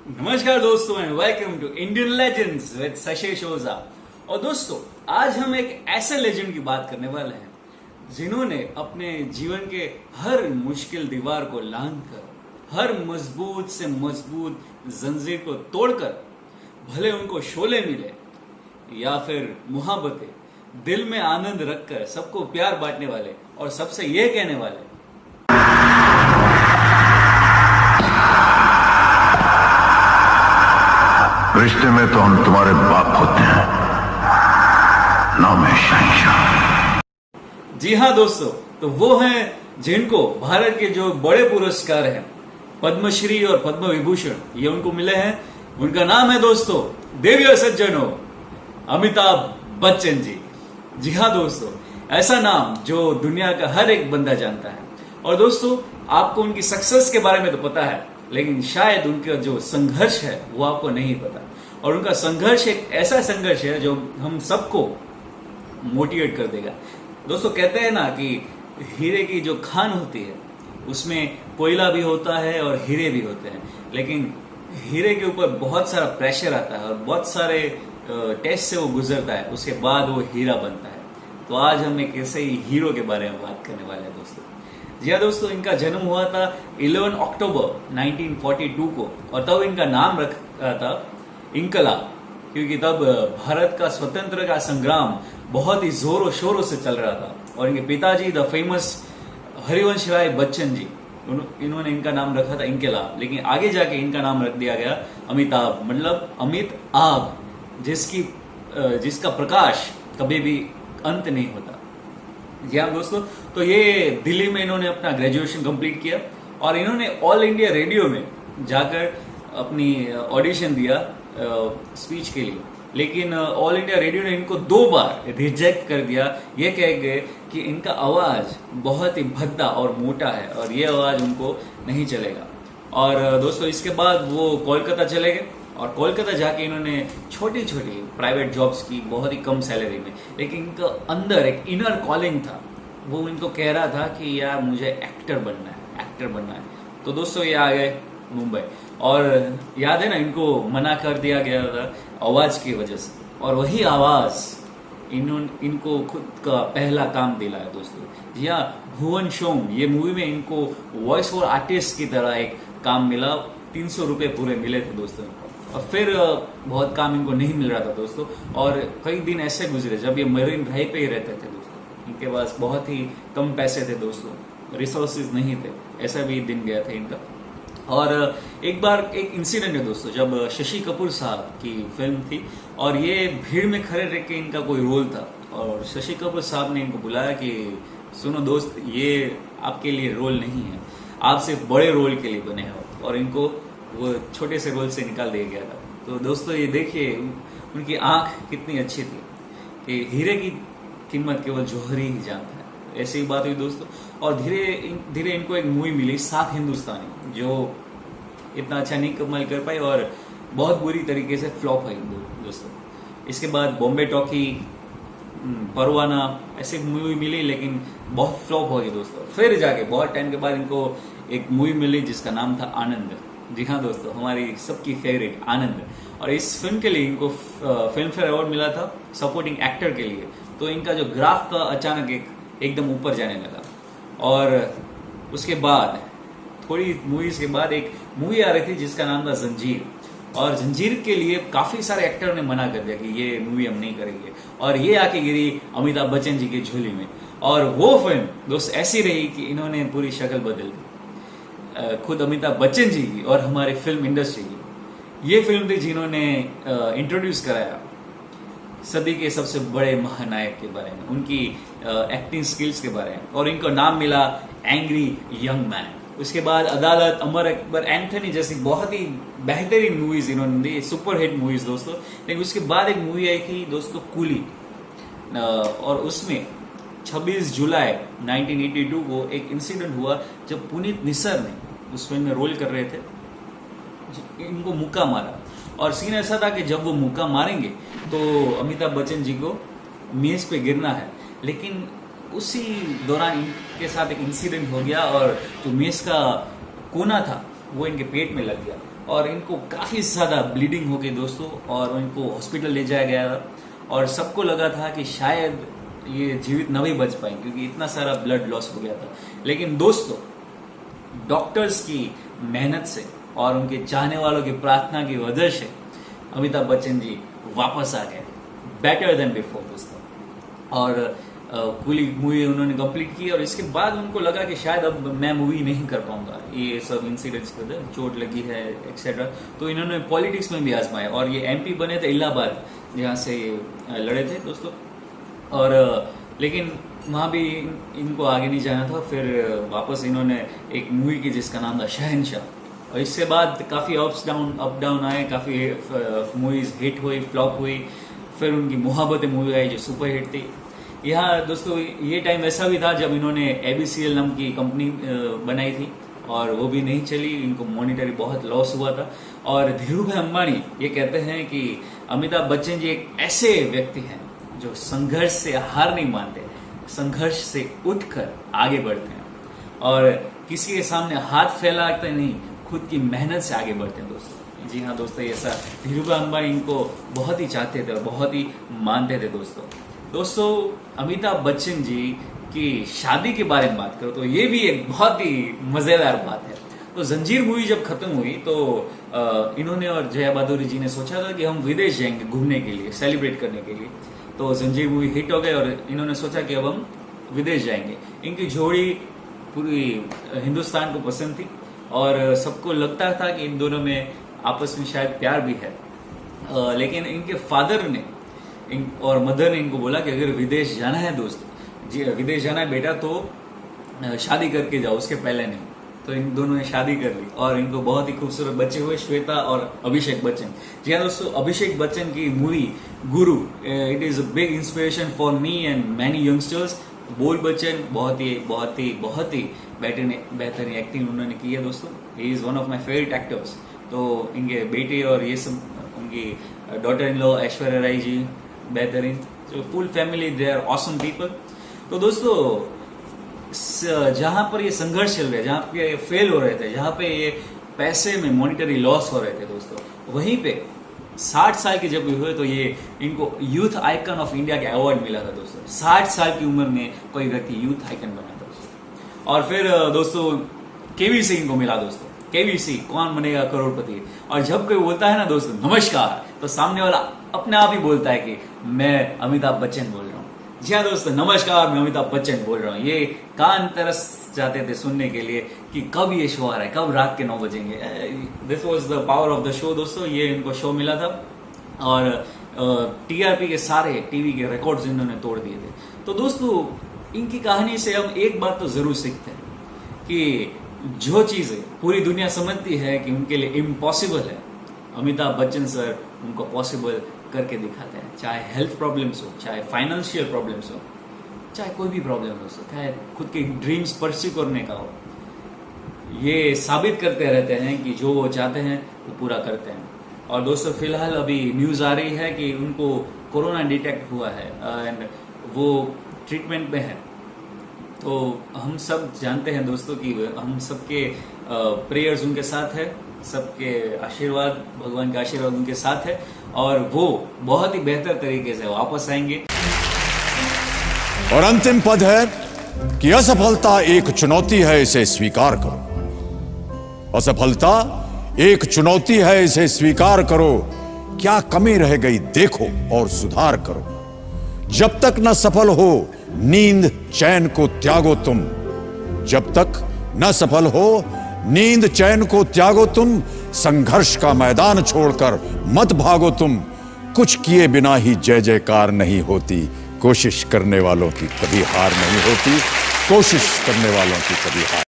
नमस्कार दोस्तों and welcome to Indian legends with Shashi Ojha. और दोस्तों आज हम एक ऐसे लेजेंड की बात करने वाले हैं जिन्होंने अपने जीवन के हर मुश्किल दीवार को लांघकर हर मजबूत से मजबूत जंजीर को तोड़कर, भले उनको शोले मिले या फिर मुहाबतें, दिल में आनंद रखकर सबको प्यार बांटने वाले और सबसे ये कहने वाले, रिश्ते में तो हम तुम्हारे बाप होते हैं, नाम है शहंशाह। जी हाँ दोस्तों, तो वो हैं जिनको भारत के जो बड़े पुरस्कार हैं पद्मश्री और पद्म विभूषण, ये उनको मिले हैं। उनका नाम है दोस्तों, देवियों सज्जनों, अमिताभ बच्चन जी। जी हाँ दोस्तों, ऐसा नाम जो दुनिया का हर एक बंदा जानता है। और दोस्तों आपको उनकी सक्सेस के बारे में तो पता है, लेकिन शायद उनका जो संघर्ष है वो आपको नहीं पता। और उनका संघर्ष एक ऐसा संघर्ष है जो हम सबको मोटिवेट कर देगा। दोस्तों कहते हैं ना कि हीरे की जो खान होती है उसमें कोयला भी होता है और हीरे भी होते हैं, लेकिन हीरे के ऊपर बहुत सारा प्रेशर आता है और बहुत सारे टेस्ट से वो गुजरता है, उसके बाद वो हीरा बनता है। तो आज हम एक ऐसे ही हीरो के बारे में बात करने वाले हैं दोस्तों। जी हाँ दोस्तों, इनका जन्म हुआ था 11 अक्टूबर 1942 को, और तब इनका नाम रखा था इनकलाब, क्योंकि तब भारत का स्वतंत्र का संग्राम बहुत ही जोरों शोरों से चल रहा था। और इनके पिताजी द फेमस हरिवंश राय बच्चन जी, इन्होंने इनका नाम रखा था इनकलाब, लेकिन आगे जाके इनका नाम रख दिया गया अमिताभ, मतलब अमित आभ, जिसका प्रकाश कभी भी अंत नहीं होता। जी हाँ दोस्तों, तो ये दिल्ली में इन्होंने अपना ग्रेजुएशन कंप्लीट किया और इन्होंने ऑल इंडिया रेडियो में जाकर अपनी ऑडिशन दिया स्पीच के लिए, लेकिन ऑल इंडिया रेडियो ने इनको 2 बार रिजेक्ट कर दिया। ये कह गए कि इनका आवाज बहुत ही भद्दा और मोटा है और ये आवाज उनको नहीं चलेगा। और दोस्तों इसके बाद वो कोलकाता चले गए और कोलकाता जाके इन्होंने छोटी छोटी प्राइवेट जॉब्स की बहुत ही कम सैलरी में, लेकिन इनका अंदर एक इनर कॉलिंग था, वो इनको कह रहा था कि यार मुझे एक्टर बनना है। तो दोस्तों ये आ गए मुंबई, और याद है ना इनको मना कर दिया गया था आवाज की वजह से, और वही आवाज इनको खुद का पहला काम दिलाया दोस्तों। जी हाँ, भुवन शोम ये मूवी में इनको वॉइस ओवर आर्टिस्ट की तरह एक काम मिला, 300 रुपये पूरे मिले थे दोस्तों। और फिर बहुत काम इनको नहीं मिल रहा था दोस्तों, और कई दिन ऐसे गुजरे जब ये मरीन ड्राइव पे ही रहते थे दोस्तों। इनके पास बहुत ही कम पैसे थे दोस्तों, रिसोर्सेज नहीं थे, ऐसा भी दिन गया था इनका। और एक बार एक इंसिडेंट है दोस्तों, जब शशि कपूर साहब की फिल्म थी और ये भीड़ में खड़े रह के इनका कोई रोल था, और शशि कपूर साहब ने इनको बुलाया कि सुनो दोस्त, ये आपके लिए रोल नहीं है, आप सिर्फ बड़े रोल के लिए बने हो, और इनको वो छोटे से रोल से निकाल दिया गया था। तो दोस्तों ये देखिए उनकी आंख कितनी अच्छी थी कि हीरे की कीमत केवल जौहरी ही जानता है, ऐसी ही बात हुई दोस्तों। और धीरे धीरे इनको एक मूवी मिली सात हिंदुस्तानी, जो इतना अच्छा नहीं कमाल कर पाई और बहुत बुरी तरीके से फ्लॉप हुई दोस्तों। इसके बाद बॉम्बे टॉकी, परवाना, ऐसी मूवी मिली, लेकिन बहुत फ्लॉप हो गई दोस्तों। फिर जाके बहुत टाइम के बाद इनको एक मूवी मिली जिसका नाम था आनंद। जी हाँ दोस्तों, हमारी सबकी फेवरेट आनंद। और इस फिल्म के लिए इनको फिल्म फेयर अवार्ड मिला था सपोर्टिंग एक्टर के लिए। तो इनका जो ग्राफ का अचानक एकदम ऊपर जाने लगा। और उसके बाद थोड़ी मूवीज के बाद एक मूवी आ रही थी जिसका नाम था जंजीर, और जंजीर के लिए काफी सारे एक्टर ने मना कर दिया कि ये मूवी हम नहीं करेंगे, और ये आके गिरी अमिताभ बच्चन जी की झोली में। और वो फिल्म दोस्त ऐसी रही कि इन्होंने पूरी शक्ल बदल दी, खुद अमिताभ बच्चन जी की और हमारी फिल्म इंडस्ट्री की। ये फिल्म थी जिन्होंने इंट्रोड्यूस कराया सदी के सबसे बड़े महानायक के बारे में, उनकी एक्टिंग स्किल्स के बारे में, और इनको नाम मिला एंग्री यंग मैन। उसके बाद अदालत, अमर अकबर, एंथनी जैसी बहुत ही बेहतरीन मूवीज इन्होंने दी, सुपर हिट मूवीज दोस्तों। लेकिन उसके बाद एक मूवी आई थी दोस्तों कूली, और उसमें 26 जुलाई 1982 को एक इंसिडेंट हुआ जब पुनीत निस्सर ने उस फिल्म में रोल कर रहे थे, इनको मुक्का मारा। और सीन ऐसा था कि जब वो मुक्का मारेंगे तो अमिताभ बच्चन जी को मेज पे गिरना है, लेकिन उसी दौरान इनके साथ एक इंसिडेंट हो गया और जो मेज का कोना था वो इनके पेट में लग गया, और इनको काफ़ी ज़्यादा ब्लीडिंग हो गई दोस्तों, और इनको हॉस्पिटल ले जाया गया था, और सबको लगा था कि शायद ये जीवित न भी बच पाए क्योंकि इतना सारा ब्लड लॉस हो गया था। लेकिन दोस्तों, डॉक्टर्स की मेहनत से और उनके चाहने वालों की प्रार्थना की वजह से अमिताभ बच्चन जी वापस आ गए, बेटर देन बिफोर दोस्तों। और पूरी मूवी उन्होंने कंप्लीट की, और इसके बाद उनको लगा कि शायद अब मैं मूवी नहीं कर पाऊंगा, ये सब इंसिडेंट्स की वजह, चोट लगी है एक्सेट्रा। तो इन्होंने पॉलिटिक्स में भी आजमाया, और ये एमपी बने थे इलाहाबाद, जहाँ से लड़े थे दोस्तों। और लेकिन वहाँ भी इनको आगे नहीं जाना था। फिर वापस इन्होंने एक मूवी की जिसका नाम था शहंशाह, और इससे बाद काफ़ी अप डाउन आए, काफ़ी मूवीज हिट हुई, फ्लॉप हुई। फिर उनकी मोहब्बतें मूवी आई जो सुपर हिट थी। यहाँ दोस्तों ये टाइम ऐसा भी था जब इन्होंने ABCL नाम की कंपनी बनाई थी, और वो भी नहीं चली, इनको मॉनिटरी बहुत लॉस हुआ था। और धीरूभाई अंबानी ये कहते हैं कि अमिताभ बच्चन जी एक ऐसे व्यक्ति हैं जो संघर्ष से हार नहीं मानते, संघर्ष से उठकर आगे बढ़ते हैं, और किसी के सामने हाथ फैलाते नहीं, खुद की मेहनत से आगे बढ़ते हैं दोस्तों। जी हाँ दोस्तों, ऐसा धीरूभाई अंबानी इनको बहुत ही चाहते थे और बहुत ही मानते थे दोस्तों। अमिताभ बच्चन जी की शादी के बारे में बात करो तो ये भी एक बहुत ही मजेदार बात है। तो जंजीर मूवी जब खत्म हुई तो इन्होंने और जया बहादुरी जी ने सोचा था कि हम विदेश जाएंगे घूमने के लिए, सेलिब्रेट करने के लिए। तो जंजीर मूवी हिट हो गई और इन्होंने सोचा कि अब हम विदेश जाएंगे। इनकी जोड़ी पूरी हिंदुस्तान को पसंद थी, और सबको लगता था कि इन दोनों में आपस में शायद प्यार भी है। लेकिन इनके फादर ने और मदर ने इनको बोला कि अगर विदेश जाना है दोस्त जी, विदेश जाना है बेटा तो शादी करके जाओ, उसके पहले नहीं। तो इन दोनों ने शादी कर ली, और इनको बहुत ही खूबसूरत बच्चे हुए, श्वेता और अभिषेक बच्चन। जी हाँ दोस्तों, अभिषेक बच्चन की movie Guru, it is a big inspiration for me and many youngsters. बोल बच्चन बहुत ही बेहतरीन एक्टिंग उन्होंने की है दोस्तों। He is one of my favourite actors. तो इनके बेटे और ये सब, उनकी daughter in law Aishwarya Rai ji बेहतरीन, तो full family, they are awesome people. तो दोस्तों, जहां पर ये संघर्ष चल रहे, जहां पे फेल हो रहे थे, जहां पे ये पैसे में मॉनिटरी लॉस हो रहे थे दोस्तों, वहीं पे 60 साल के जब हुए तो ये इनको यूथ आइकन ऑफ इंडिया का अवार्ड मिला था दोस्तों। 60 साल की उम्र में कोई व्यक्ति यूथ आइकन बना था दोस्तों। और फिर दोस्तों KBC इनको मिला दोस्तों। KBC, कौन बनेगा करोड़पति। और जब कोई बोलता है ना दोस्तों नमस्कार, तो सामने वाला अपने आप ही बोलता है कि मैं अमिताभ बच्चन बोल रहा हूँ। जी हाँ दोस्तों, नमस्कार, मैं अमिताभ बच्चन बोल रहा हूँ। ये कान तरस जाते थे सुनने के लिए कि कब ये शो आ रहा है, कब रात के 9 बजेंगे। This was the power of the show दोस्तों। ये इनको शो मिला था, और TRP के सारे टीवी के रिकॉर्ड्स इन्होंने तोड़ दिए थे। तो दोस्तों, इनकी कहानी से हम एक बात तो जरूर सीखते हैं कि जो चीजें पूरी दुनिया समझती है कि उनके लिए इम्पॉसिबल है, अमिताभ बच्चन सर उनको पॉसिबल करके दिखाते हैं। चाहे हेल्थ प्रॉब्लम्स हो, चाहे फाइनेंशियल प्रॉब्लम्स हो, चाहे कोई भी प्रॉब्लम हो, चाहे खुद के ड्रीम्स परस्यू करने का हो, ये साबित करते रहते हैं कि जो वो चाहते हैं वो पूरा करते हैं। और दोस्तों, फिलहाल अभी न्यूज़ आ रही है कि उनको कोरोना डिटेक्ट हुआ है एंड वो ट्रीटमेंट में है। तो हम सब जानते हैं दोस्तों कि हम सबके प्रेयर्स उनके साथ है, सबके आशीर्वाद, भगवान का आशीर्वाद उनके साथ है, और वो बहुत ही बेहतर तरीके से वापस आएंगे। और अंतिम पद है कि असफलता एक चुनौती है, इसे स्वीकार करो। असफलता एक चुनौती है, इसे स्वीकार करो। क्या कमी रह गई देखो और सुधार करो। जब तक न सफल हो नींद चैन को त्यागो तुम। जब तक न सफल हो नींद चैन को त्यागो तुम। संघर्ष का मैदान छोड़कर मत भागो तुम। कुछ किए बिना ही जय जयकार नहीं होती। कोशिश करने वालों की कभी हार नहीं होती। कोशिश करने वालों की कभी हार